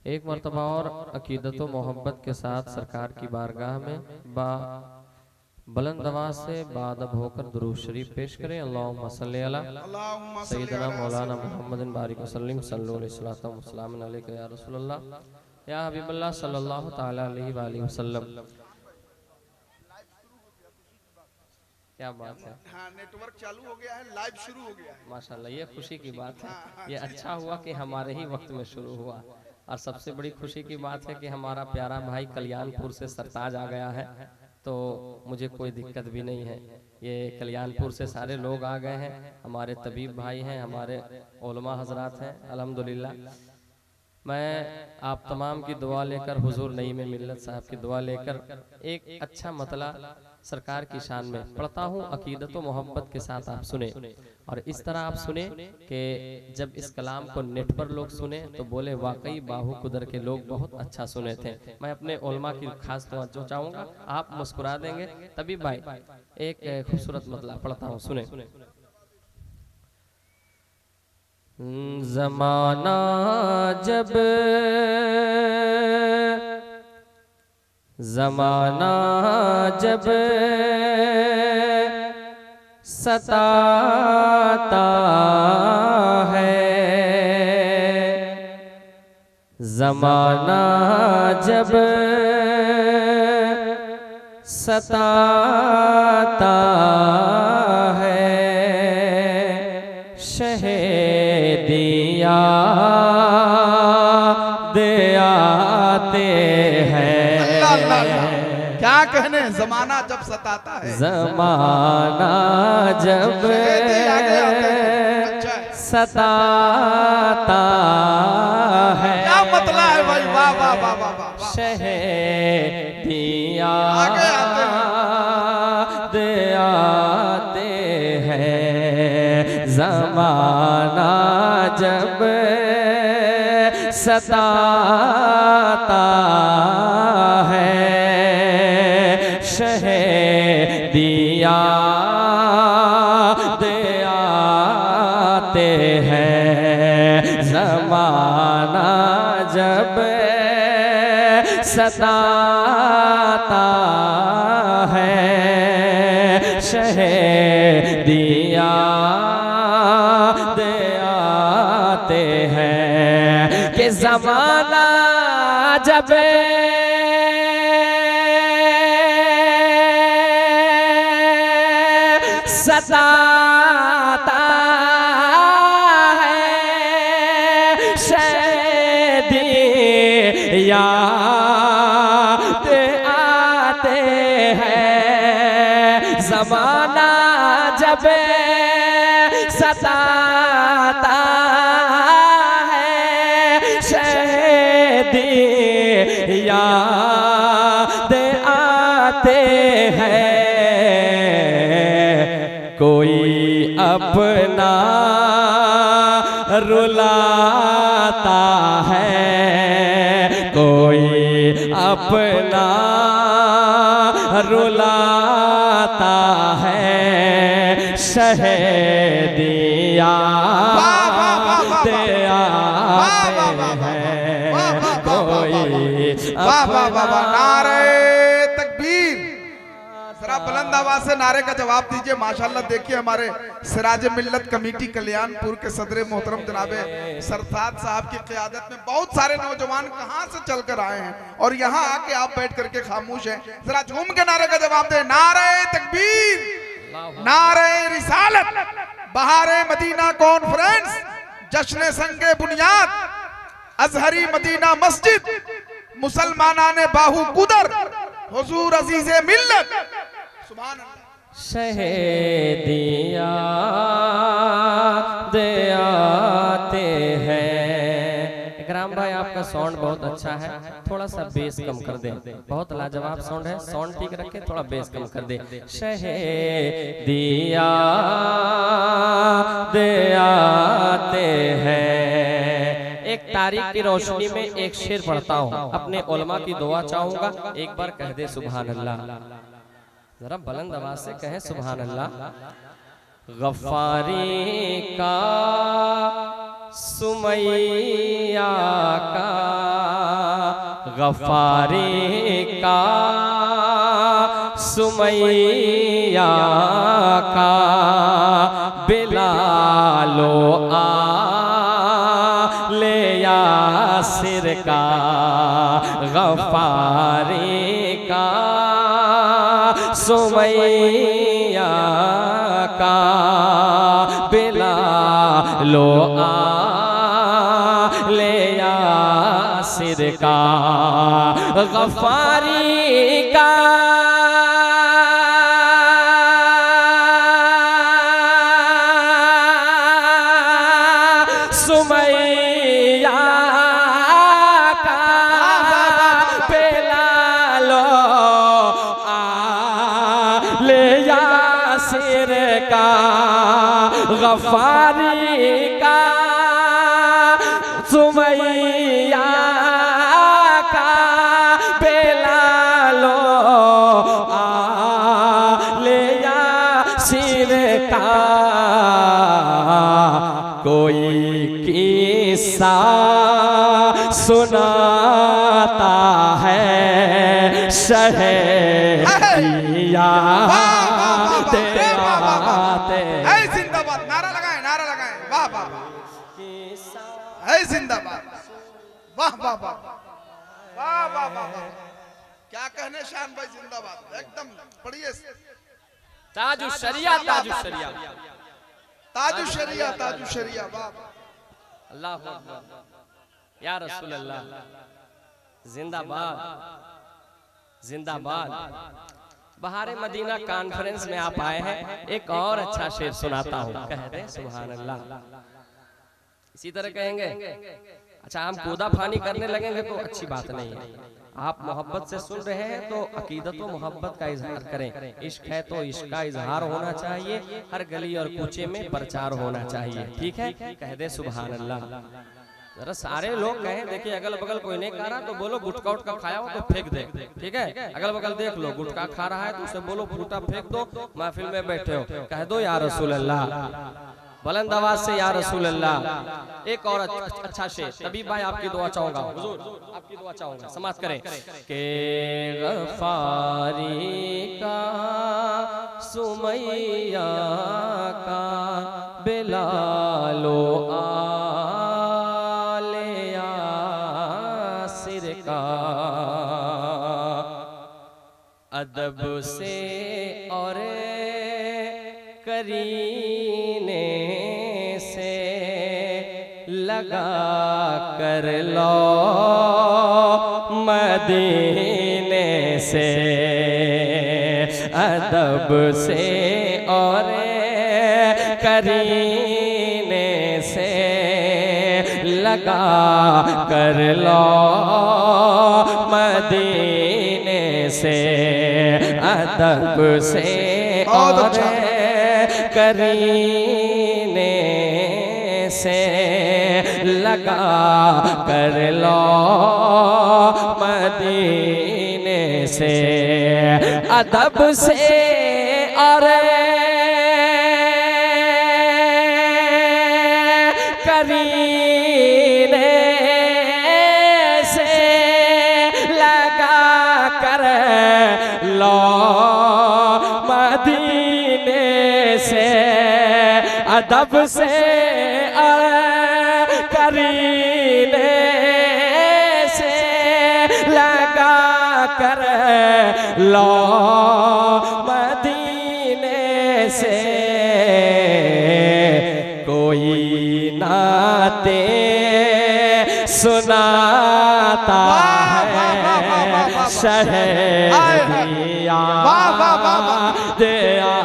एक मर्तबा और अकीदत व मोहब्बत के साथ सरकार की बारगाह में बा बुलंद आवाज से बादब होकर दुरूद शरीफ पेश करें। अल्लाहुम्मा सल्ली अला अल्लाहुम्मा सल्ली सय्यदना अला मौलाना सय्यदना मुहम्मदिन बारिक वसल्लम सल्लल्लाहु अलैहि वसल्लम अलैका या रसूलल्लाह या हबीबल्लाह सल्लल्लाहु तआला अलैहि वसल्लम। क्या बात है। हाँ, नेटवर्क चालू हो गया है, लाइव शुरू हो गया है। माशाल्लाह, ये खुशी की बात है। ये अच्छा हुआ कि हमारे ही वक्त में शुरू हुआ। और सबसे बड़ी खुशी की बात है कि हमारा प्यारा भाई कल्याणपुर से सरताज आ गया है, तो मुझे कोई दिक्कत भी नहीं है। ये कल्याणपुर से सारे लोग आ गए हैं, हमारे तबीब भाई हैं, हमारे उलमा हजरात हैं। अल्हम्दुलिल्लाह मैं आप तमाम की दुआ लेकर, हुजूर नईम मिल्लत साहब की दुआ लेकर एक अच्छा मतला सरकार की शान में पढ़ता हूँ। अकीदत व मोहब्बत के साथ आप सुने, और इस तरह आप सुने कि जब इस कलाम को नेट पर लोग सुने तो बोले वाकई बाहू कुदर के लोग बहुत अच्छा सुने थे। मैं अपने उलमा की खास तवज्जो चाहूँगा, आप मुस्कुरा देंगे। तभी भाई एक खूबसूरत मतला पढ़ता हूँ, सुने। ज़माना जब ज़माना जब सताता है, ज़माना जब सताता है, शहीदिया दे आते हैं। क्या कहने, जमाना जब सताता है, ज़माना जब सताता है, क्या मतला है भाई, वाह वाह वाह वाह वाह। शहीदिया दे आते हैं, ज़माना जब सताता है, शहीदिया दे आते हैं, ज़माना जब सताता है, शहीदिया दे आते हैं। कि ज़माना जब सताता है, शहीदिया दे आते हैं, ज़माना जब सताता है, शहीदिया दे आते हैं। कोई अपना रुलाता है, कोई अपना रुलाता है, शहीदिया दे आते हैं, कोई वाह वाह वाह वाह। नारे तकबीर, जरा बुलंद आवाज से नारे का जवाब दीजिए। माशाल्लाह, देखिए हमारे सिराज मिल्लत कमेटी कल्याणपुर के सदर मोहतरम जनाबे सरताज साहब की क़यादत में बहुत सारे नौजवान कहां से चलकर आए हैं, और यहां आके आप बैठ करके खामोश हैं। जरा झूम के नारे का जवाब दे। नारे तकबीर, नारे रिसालत, बहारे मदीना कॉन्फ्रेंस, जश्न संगे बुनियाद, अजहरी मदीना मस्जिद, मुसलमानाने बाहू कुदर, हुजूर अजीज़े मिल्लत। सुभान अल्लाह। शहीदिया दे आते हैं। इकराम भाई, आपका साउंड बहुत अच्छा है, थोड़ा सा बेस कम कर दें। बहुत लाजवाब साउंड है, साउंड ठीक रखे, थोड़ा बेस कम कर दे। शहीदिया दे आते हैं। एक तारीख की रोशनी में एक शेर पढ़ता हूँ, अपने उलमा की दुआ चाहूंगा। एक बार कह दे सुभान अल्लाह, जरा बुलंद आवाज से कहें सुभान अल्लाह। गफ्फारी का सुमैया का, गफारी का, सुमैया का, बिलालो आले यासिर का, गफारी का, सुमैया का, बिलालो आले यासिर का, गफारी का, सुमैया का, बिलालो आले यासिर का, गफारी का, सुमैया का, बिलालो आले यासिर का। कोई किस्सा सुनाता है शहरिया जिंदाबाद, नारा लगाएं, नारा लगाएं, वाह वाह वाह, है जिंदाबाद, वाह वाह वाह वाह वाह वाह, क्या कहने शान भाई, जिंदाबाद एकदम पढ़िए। ताजुशरिया, ताजुशरिया, ताजुशरिया, ताजुशरिया, वाह अल्लाह या रसूल अल्लाह, जिंदाबाद जिंदाबाद। बहारे मदीना कॉन्फ्रेंस में आप आए हैं, एक और अच्छा शेर सुनाता हूँ, कह दे सुभान अल्लाह। इसी तरह कहेंगे। अच्छा, हम कूदा फानी करने लगेंगे तो अच्छी बात नहीं है। आप मोहब्बत से सुन रहे हैं तो अकीदत व मोहब्बत का इजहार करें। इश्क है तो इश्क का इजहार होना चाहिए, हर गली और कूचे में प्रचार होना चाहिए। ठीक है, कह दे सुभान अल्लाह। जरा सारे लोग कहें, देखिए अगल बगल कोई नहीं खा रहा तो बोलो गुटखा उटका खाया हो तो फेंक दे। ठीक है, अगल बगल देख लो गुटखा खा रहा है तो उसे बोलो फूटा फेंक दो। महफिल में बैठे हो, कह दो या रसूल अल्लाह, बुलंद आवाज से या रसूल अल्लाह। एक और अच्छा शेर, तभी भाई आपकी दुआ चाहूंगा, हुजूर आपकी दुआ चाहूंगा, समाप्त करें। के गफारी का, सुमैया का, बिलालो आले यासिर का, अदब से और करीने से लगा कर लो मदीने से, अदब से और करीने से लगा कर लो मदीने से, अदब से और करीने से लगा कर लो मदीने से, अदब से और करीने से लगा कर लो मदीने से, अदब से करीने से लगा कर लो मदीने से। कोई नाते सुनाता है शहरिया दया।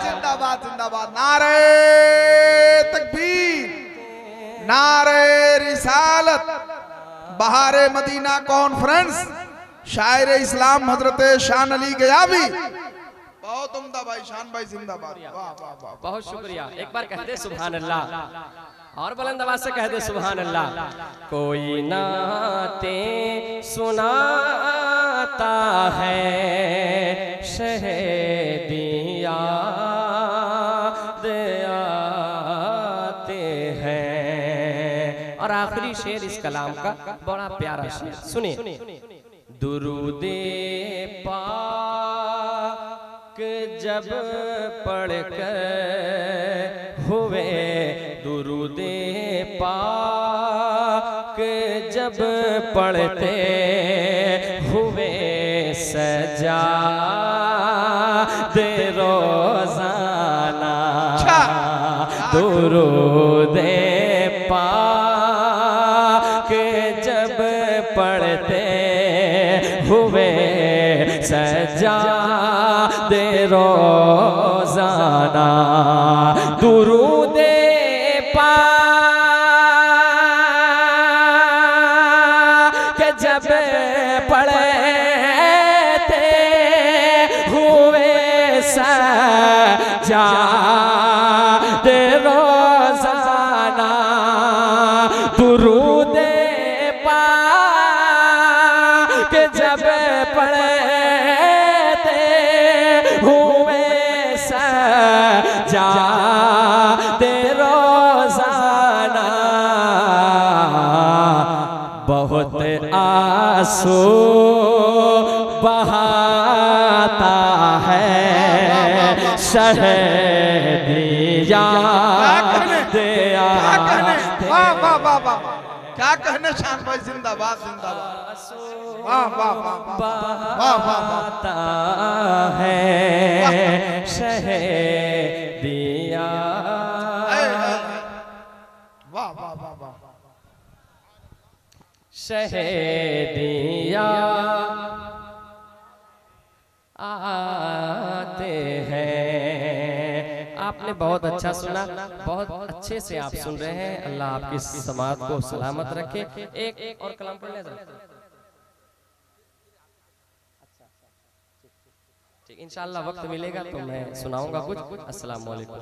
जिंदाबाद जिंदाबाद, नारे तकबीर, नारे रिसालत। बहारे मदीना कॉन्फ्रेंस, शायर इस्लाम हजरत शान अली गयावी, बहुत उम्दा भाई, शान भाई जिंदाबाद, वाह वाह वाह, बहुत शुक्रिया। एक बार कह दे सुभान अल्लाह, और बुलंद आवाज से कह दे सुभान अल्लाह। कोई नाते सुनाता है शहदिया दयाते हैं, शेर इस कलाम का, बड़ा प्यारा शेर, सुनिए। दुरूदे पाक जब पढ़कर हुए, दुरूदे पाक जब पढ़ते हुए, सजा दे रोजाना, दुरूदे पाक जब पढ़ते हुए, सजा दे रोजाना, दुरूदे पाक जब पढ़ते हुए, सजा दे रोजाना, दुरूदे पाक जब पढ़ते हुए, सजा दे रोजाना, बहुत आंसू बहाता है शहदिया दिया। वाह वाह वाह वाह, क्या कहने शान भाई, जिंदाबाद जिंदाबाद, वाह वाह वाह वाह बहाता है शहदिया। वाह वाह वाह वाह, शहदिया आते हैं। आपने बहुत अच्छा सुना, बहुत अच्छे से आप सुन रहे हैं। अल्लाह आपकी समाज को सलामत रखे। एक और कलाम पढ़ लें ठीक, इंशाअल्लाह वक्त मिलेगा तो मैं सुनाऊंगा कुछ। अस्सलाम वालेकुम।